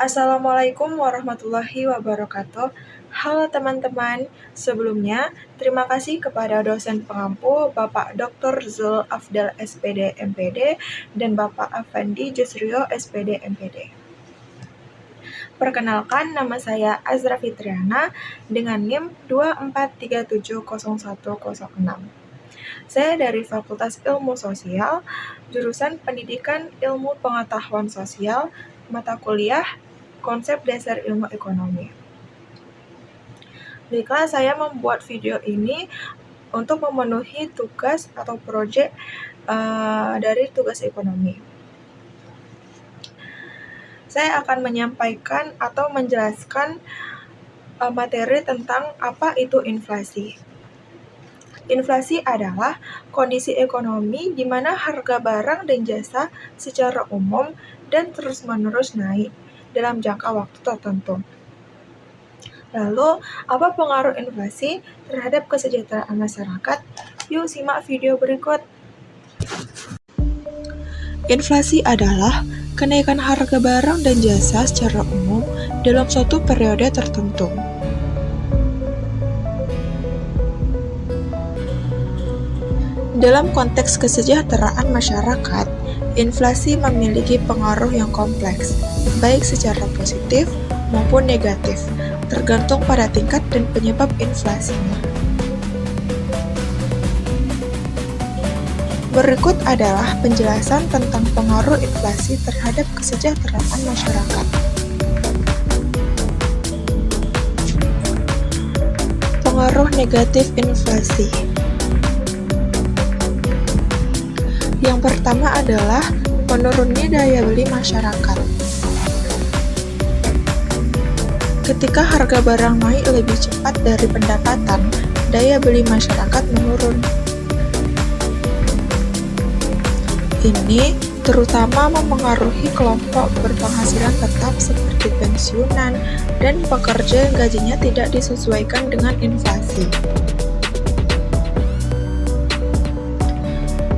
Assalamualaikum warahmatullahi wabarakatuh. Halo teman-teman, sebelumnya terima kasih kepada dosen pengampu Bapak Dr. Zul Afdal SPD MPD dan Bapak Afandi Jusrio SPD MPD. Perkenalkan, nama saya Azra Fitriana dengan NIM 24370106. Saya dari Fakultas Ilmu Sosial, jurusan Pendidikan Ilmu Pengetahuan Sosial, mata kuliah Konsep Dasar Ilmu Ekonomi. Baiklah, saya membuat video ini untuk memenuhi tugas atau proyek dari tugas ekonomi. Saya akan menyampaikan atau menjelaskan materi tentang apa itu inflasi. Inflasi adalah kondisi ekonomi di mana harga barang dan jasa secara umum dan terus-menerus naik dalam jangka waktu tertentu. Lalu, apa pengaruh inflasi terhadap kesejahteraan masyarakat? Yuk simak video berikut. Inflasi adalah kenaikan harga barang dan jasa secara umum dalam suatu periode tertentu. Dalam konteks kesejahteraan masyarakat, inflasi memiliki pengaruh yang kompleks, baik secara positif maupun negatif, tergantung pada tingkat dan penyebab inflasinya. Berikut adalah penjelasan tentang pengaruh inflasi terhadap kesejahteraan masyarakat. Pengaruh negatif inflasi. Yang pertama adalah menurunnya daya beli masyarakat. Ketika harga barang naik lebih cepat dari pendapatan, daya beli masyarakat menurun. Ini terutama mempengaruhi kelompok berpenghasilan tetap seperti pensiunan dan pekerja yang gajinya tidak disesuaikan dengan inflasi.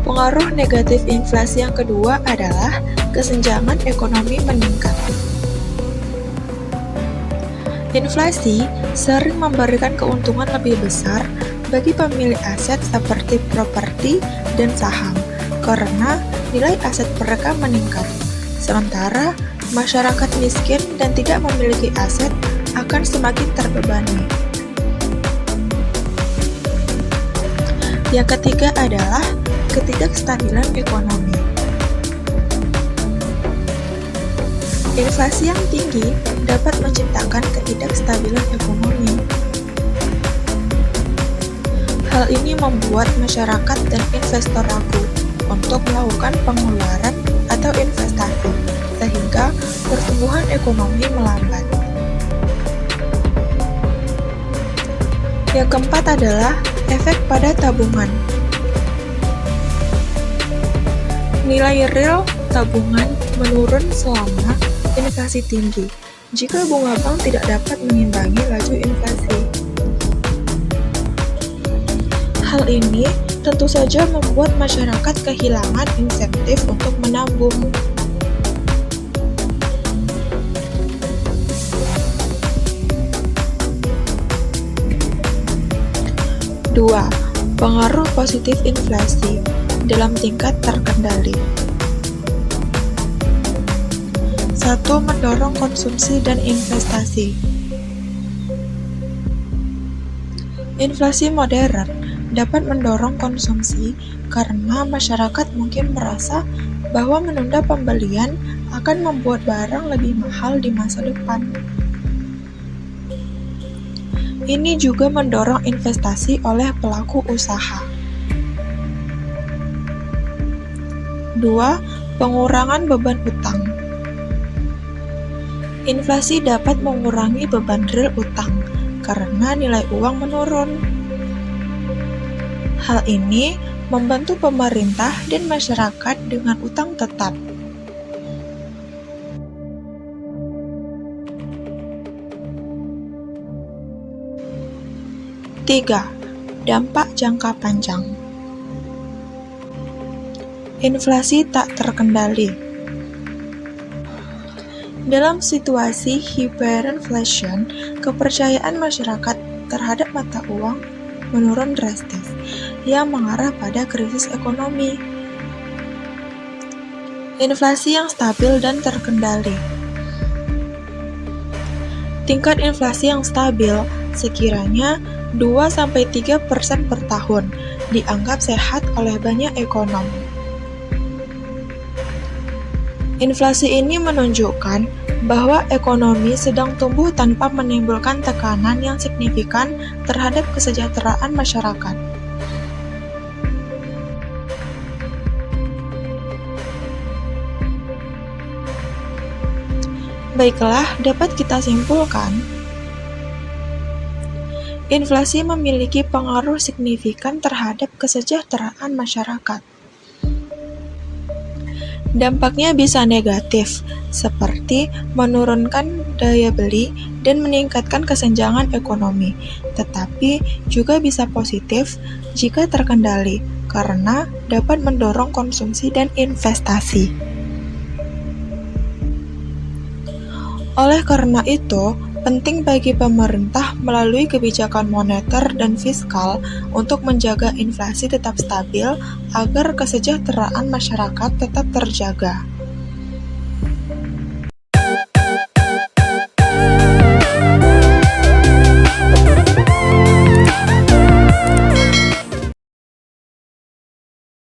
Pengaruh negatif inflasi yang kedua adalah kesenjangan ekonomi meningkat. Inflasi sering memberikan keuntungan lebih besar bagi pemilik aset seperti properti dan saham karena nilai aset mereka meningkat. Sementara masyarakat miskin dan tidak memiliki aset akan semakin terbebani. Yang ketiga adalah ketidakstabilan ekonomi. Inflasi yang tinggi dapat menciptakan ketidakstabilan ekonomi. Hal ini membuat masyarakat dan investor ragu untuk melakukan pengeluaran atau investasi, sehingga pertumbuhan ekonomi melambat. Yang keempat adalah efek pada tabungan. Nilai real tabungan menurun selama inflasi tinggi jika bunga bank tidak dapat mengimbangi laju inflasi. Hal ini tentu saja membuat masyarakat kehilangan insentif untuk menabung. 2. Pengaruh positif inflasi dalam tingkat terkendali. 1. Mendorong konsumsi dan investasi. Inflasi modern dapat mendorong konsumsi karena masyarakat mungkin merasa bahwa menunda pembelian akan membuat barang lebih mahal di masa depan. Ini juga mendorong investasi oleh pelaku usaha. 2. Pengurangan beban utang. Inflasi dapat mengurangi beban real utang karena nilai uang menurun. Hal ini membantu pemerintah dan masyarakat dengan utang tetap. Tiga, dampak jangka panjang. Inflasi tak terkendali. Dalam situasi hyperinflation, kepercayaan masyarakat terhadap mata uang menurun drastis, yang mengarah pada krisis ekonomi. Inflasi yang stabil dan terkendali. Tingkat inflasi yang stabil sekiranya 2-3% per tahun dianggap sehat oleh banyak ekonom. Inflasi ini menunjukkan bahwa ekonomi sedang tumbuh tanpa menimbulkan tekanan yang signifikan terhadap kesejahteraan masyarakat. Baiklah, dapat kita simpulkan, inflasi memiliki pengaruh signifikan terhadap kesejahteraan masyarakat. Dampaknya bisa negatif, seperti menurunkan daya beli dan meningkatkan kesenjangan ekonomi, tetapi juga bisa positif jika terkendali, karena dapat mendorong konsumsi dan investasi. Oleh karena itu, penting bagi pemerintah melalui kebijakan moneter dan fiskal untuk menjaga inflasi tetap stabil agar kesejahteraan masyarakat tetap terjaga.